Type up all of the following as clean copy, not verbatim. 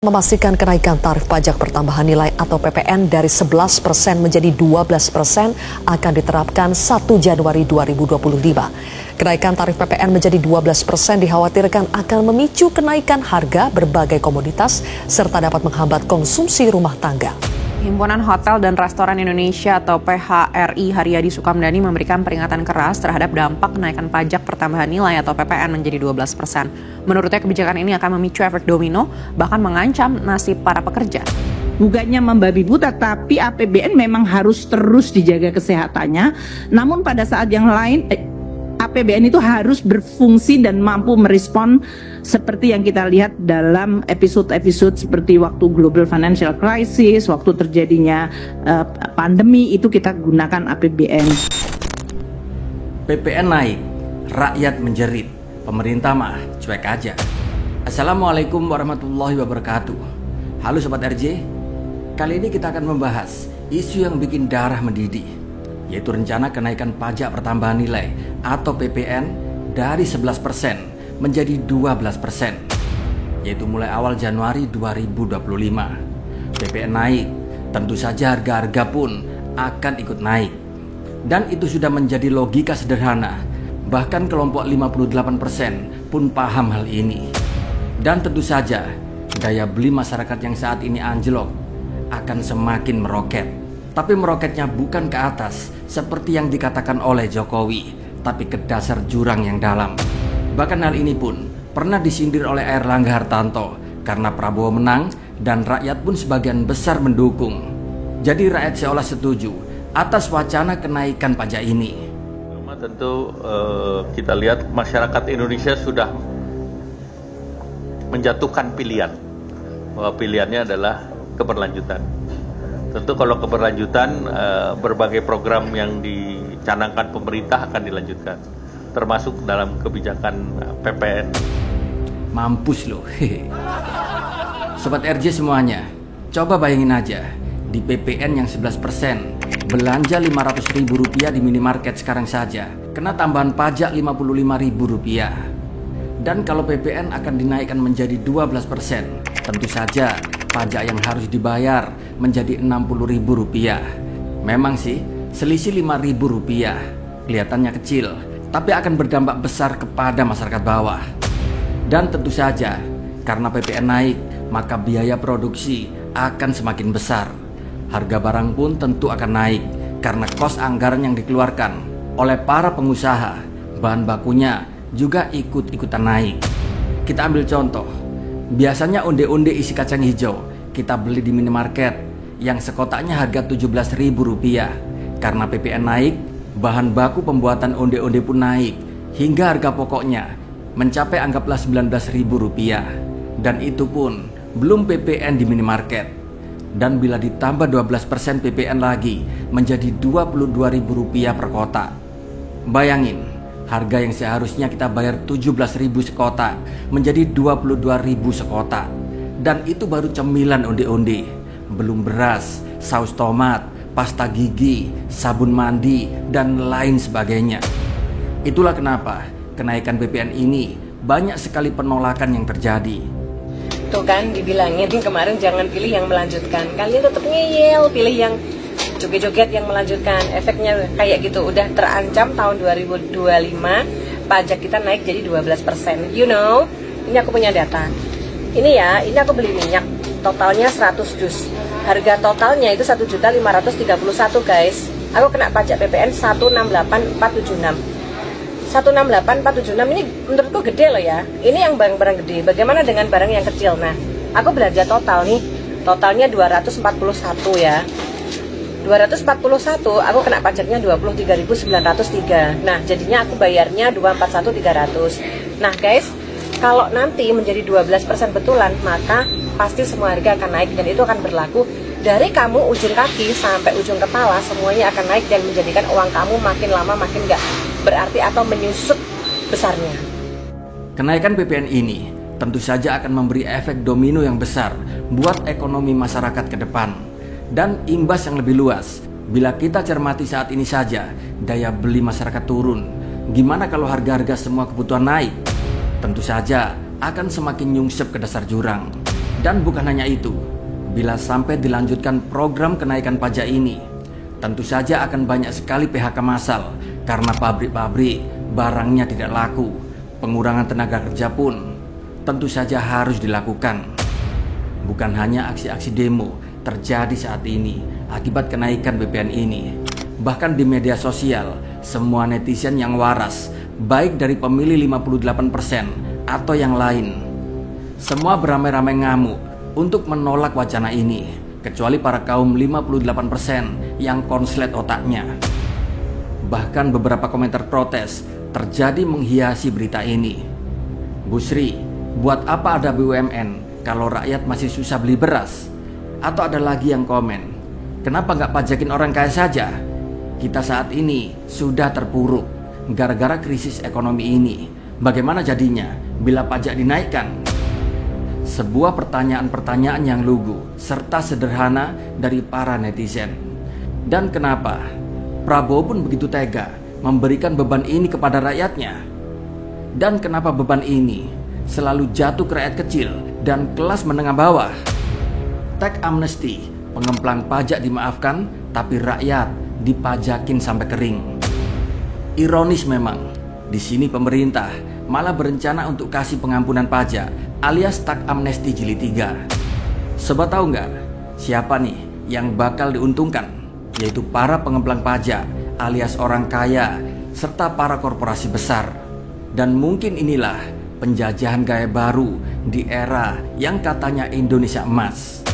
Memastikan kenaikan tarif pajak pertambahan nilai atau PPN dari 11% menjadi 12% akan diterapkan 1 Januari 2025. Kenaikan tarif PPN menjadi 12% dikhawatirkan akan memicu kenaikan harga berbagai komoditas serta dapat menghambat konsumsi rumah tangga. Himpunan Hotel dan Restoran Indonesia atau PHRI Haryadi Sukamdhani memberikan peringatan keras terhadap dampak kenaikan pajak pertambahan nilai atau PPN menjadi 12%. Menurutnya kebijakan ini akan memicu efek domino, bahkan mengancam nasib para pekerja. Bukannya membabi buta, tapi APBN memang harus terus dijaga kesehatannya. Namun pada saat yang lain, APBN itu harus berfungsi dan mampu merespon seperti yang kita lihat dalam episode-episode seperti waktu global financial crisis, waktu terjadinya pandemi, itu kita gunakan APBN. PPN naik, rakyat menjerit, pemerintah mah cuek aja. Assalamualaikum warahmatullahi wabarakatuh. Halo Sobat RJ, kali ini kita akan membahas isu yang bikin darah mendidih, yaitu rencana kenaikan pajak pertambahan nilai atau PPN dari 11% menjadi 12%, yaitu mulai awal Januari 2025. PPN naik, tentu saja harga-harga pun akan ikut naik. Dan itu sudah menjadi logika sederhana, bahkan kelompok 58% pun paham hal ini. Dan tentu saja daya beli masyarakat yang saat ini anjlok akan semakin meroket. Tapi meroketnya bukan ke atas seperti yang dikatakan oleh Jokowi, tapi ke dasar jurang yang dalam. Bahkan hal ini pun pernah disindir oleh Airlangga Hartarto karena Prabowo menang dan rakyat pun sebagian besar mendukung. Jadi rakyat seolah setuju atas wacana kenaikan pajak ini. Tentu kita lihat masyarakat Indonesia sudah menjatuhkan pilihan, bahwa pilihannya adalah keberlanjutan. Tentu kalau keberlanjutan, berbagai program yang dicanangkan pemerintah akan dilanjutkan, termasuk dalam kebijakan PPN. Mampus loh. Sobat RJ semuanya, coba bayangin aja, di PPN yang 11%, belanja Rp500.000 di minimarket sekarang saja kena tambahan pajak Rp55.000. Dan kalau PPN akan dinaikkan menjadi 12%, tentu saja pajak yang harus dibayar menjadi Rp60.000. Memang sih, selisih Rp5.000 kelihatannya kecil, tapi akan berdampak besar kepada masyarakat bawah. Dan tentu saja, karena PPN naik, maka biaya produksi akan semakin besar. Harga barang pun tentu akan naik, karena kos anggaran yang dikeluarkan oleh para pengusaha, bahan bakunya juga ikut-ikutan naik. Kita ambil contoh, biasanya onde-onde isi kacang hijau kita beli di minimarket yang sekotaknya harga Rp17.000. Karena PPN naik, bahan baku pembuatan onde-onde pun naik hingga harga pokoknya mencapai anggaplah Rp19.000. Dan itu pun belum PPN di minimarket. Dan bila ditambah 12% PPN lagi menjadi Rp22.000 per kotak. Bayangin, harga yang seharusnya kita bayar Rp17.000 sekotak menjadi Rp22.000 sekotak. Dan itu baru cemilan onde-onde, belum beras, saus tomat, pasta gigi, sabun mandi, dan lain sebagainya. Itulah kenapa kenaikan PPN ini banyak sekali penolakan yang terjadi. Tuh kan dibilangin kemarin jangan pilih yang melanjutkan, kalian tetap ngeyel pilih yang joget-joget yang melanjutkan. Efeknya kayak gitu, udah terancam tahun 2025 pajak kita naik jadi 12%. You know, ini aku punya data. Ini ya, ini aku beli minyak totalnya 100 dus. Harga totalnya itu 1.531 guys. Aku kena pajak PPN 168.476. 168.476 ini menurutku gede loh ya. Ini yang barang-barang gede. Bagaimana dengan barang yang kecil? Nah, aku belanja total nih. Totalnya 241 ya. 241 aku kena pajaknya 23.903. Nah, jadinya aku bayarnya 241.300. Nah, guys, kalau nanti menjadi 12% betulan, maka pasti semua harga akan naik dan itu akan berlaku dari kamu ujung kaki sampai ujung kepala, semuanya akan naik dan menjadikan uang kamu makin lama makin nggak berarti atau menyusut besarnya. Kenaikan PPN ini tentu saja akan memberi efek domino yang besar buat ekonomi masyarakat ke depan dan imbas yang lebih luas. Bila kita cermati saat ini saja, daya beli masyarakat turun. Gimana kalau harga-harga semua kebutuhan naik? Tentu saja akan semakin nyungsep ke dasar jurang. Dan bukan hanya itu, bila sampai dilanjutkan program kenaikan pajak ini, tentu saja akan banyak sekali PHK massal karena pabrik-pabrik barangnya tidak laku. Pengurangan tenaga kerja pun tentu saja harus dilakukan. Bukan hanya aksi-aksi demo terjadi saat ini akibat kenaikan BPN ini. Bahkan di media sosial, semua netizen yang waras, baik dari pemilih 58% atau yang lain, semua beramai-ramai ngamuk untuk menolak wacana ini, kecuali para kaum 58% yang konslet otaknya. Bahkan beberapa komentar protes terjadi menghiasi berita ini. Bu Sri, buat apa ada BUMN kalau rakyat masih susah beli beras? Atau ada lagi yang komen, kenapa nggak pajakin orang kaya saja? Kita saat ini sudah terpuruk gara-gara krisis ekonomi ini. Bagaimana jadinya bila pajak dinaikkan? Sebuah pertanyaan-pertanyaan yang lugu serta sederhana dari para netizen. Dan kenapa Prabowo pun begitu tega memberikan beban ini kepada rakyatnya? Dan kenapa beban ini selalu jatuh ke rakyat kecil dan kelas menengah bawah? Tax amnesty, pengemplang pajak dimaafkan, tapi rakyat dipajakin sampai kering. Ironis memang, di sini pemerintah malah berencana untuk kasih pengampunan pajak alias tax amnesty jilid 3. Sobat tahu nggak siapa nih yang bakal diuntungkan? Yaitu para pengemplang pajak alias orang kaya serta para korporasi besar. Dan mungkin inilah penjajahan gaya baru di era yang katanya Indonesia emas.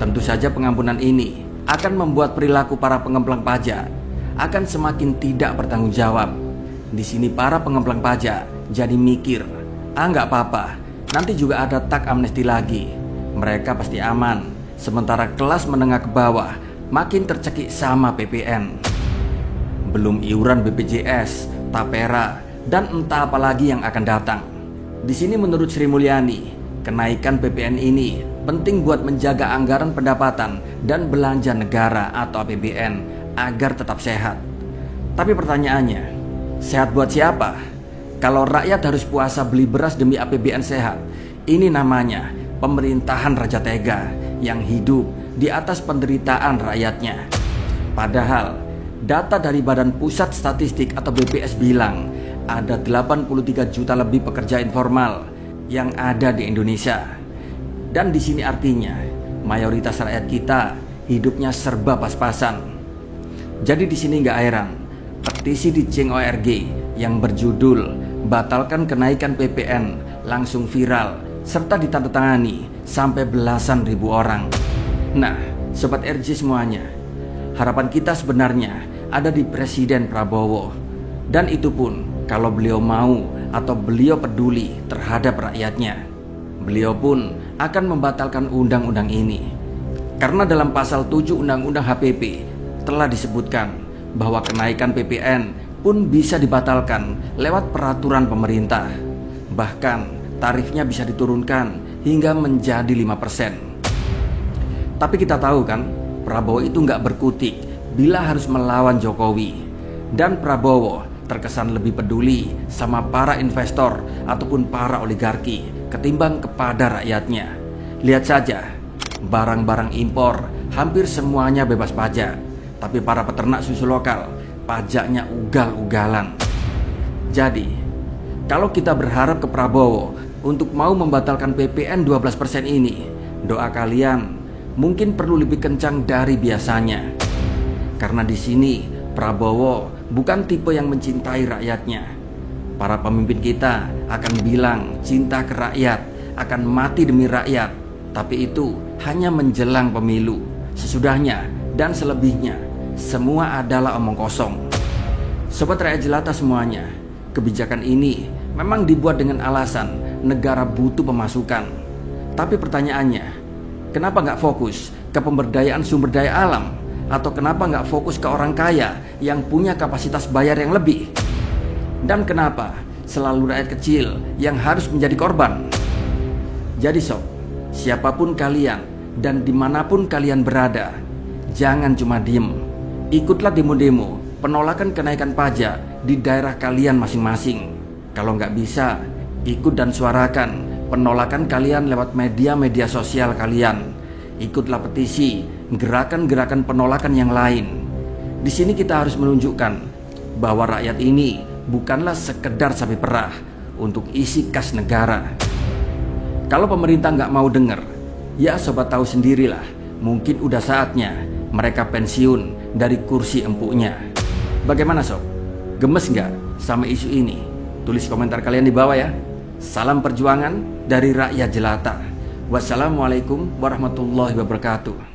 Tentu saja pengampunan ini akan membuat perilaku para pengemplang pajak akan semakin tidak bertanggung jawab. Di sini para pengemplang pajak jadi mikir, nggak apa-apa, nanti juga ada tax amnesty lagi, mereka pasti aman. Sementara kelas menengah ke bawah makin tercekik sama PPN. Belum iuran BPJS, tapera, dan entah apa lagi yang akan datang. Di sini menurut Sri Mulyani, kenaikan PPN ini penting buat menjaga anggaran pendapatan dan belanja negara atau APBN agar tetap sehat. Tapi pertanyaannya, sehat buat siapa? Kalau rakyat harus puasa beli beras demi APBN sehat, ini namanya pemerintahan raja tega yang hidup di atas penderitaan rakyatnya. Padahal data dari Badan Pusat Statistik atau BPS bilang ada 83 juta lebih pekerja informal yang ada di Indonesia. Dan di sini artinya mayoritas rakyat kita hidupnya serba pas-pasan. Jadi di sini nggak heran petisi di Change.org yang berjudul "Batalkan Kenaikan PPN" langsung viral serta ditandatangani sampai belasan ribu orang. Nah, Sobat RJ semuanya, harapan kita sebenarnya ada di Presiden Prabowo. Dan itu pun kalau beliau mau atau beliau peduli terhadap rakyatnya. Beliau pun akan membatalkan undang-undang ini. Karena dalam pasal 7 Undang-Undang HPP telah disebutkan bahwa kenaikan PPN pun bisa dibatalkan lewat peraturan pemerintah. Bahkan tarifnya bisa diturunkan hingga menjadi 5%. Tapi kita tahu kan, Prabowo itu nggak berkutik bila harus melawan Jokowi. Dan Prabowo terkesan lebih peduli sama para investor ataupun para oligarki ketimbang kepada rakyatnya. Lihat saja, barang-barang impor hampir semuanya bebas pajak, tapi para peternak susu lokal pajaknya ugal-ugalan. Jadi, kalau kita berharap ke Prabowo untuk mau membatalkan PPN 12% ini, doa kalian mungkin perlu lebih kencang dari biasanya. Karena di sini Prabowo bukan tipe yang mencintai rakyatnya. Para pemimpin kita akan bilang cinta ke rakyat, akan mati demi rakyat, tapi itu hanya menjelang pemilu. Sesudahnya dan selebihnya semua adalah omong kosong. Sobat rakyat jelata semuanya, kebijakan ini memang dibuat dengan alasan negara butuh pemasukan. Tapi pertanyaannya, kenapa nggak fokus ke pemberdayaan sumber daya alam? Atau kenapa nggak fokus ke orang kaya yang punya kapasitas bayar yang lebih? Dan kenapa selalu rakyat kecil yang harus menjadi korban? Jadi sob, siapapun kalian dan dimanapun kalian berada, jangan cuma diem. Ikutlah demo-demo penolakan kenaikan pajak di daerah kalian masing-masing. Kalau nggak bisa, ikut dan suarakan penolakan kalian lewat media-media sosial kalian. Ikutlah petisi, gerakan-gerakan penolakan yang lain. Di sini kita harus menunjukkan bahwa rakyat ini bukanlah sekedar sapi perah untuk isi kas negara. Kalau pemerintah nggak mau denger, ya sobat tahu sendirilah, mungkin udah saatnya mereka pensiun dari kursi empuknya. Bagaimana sob? Gemes nggak sama isu ini? Tulis komentar kalian di bawah ya. Salam perjuangan dari rakyat jelata. Wassalamualaikum warahmatullahi wabarakatuh.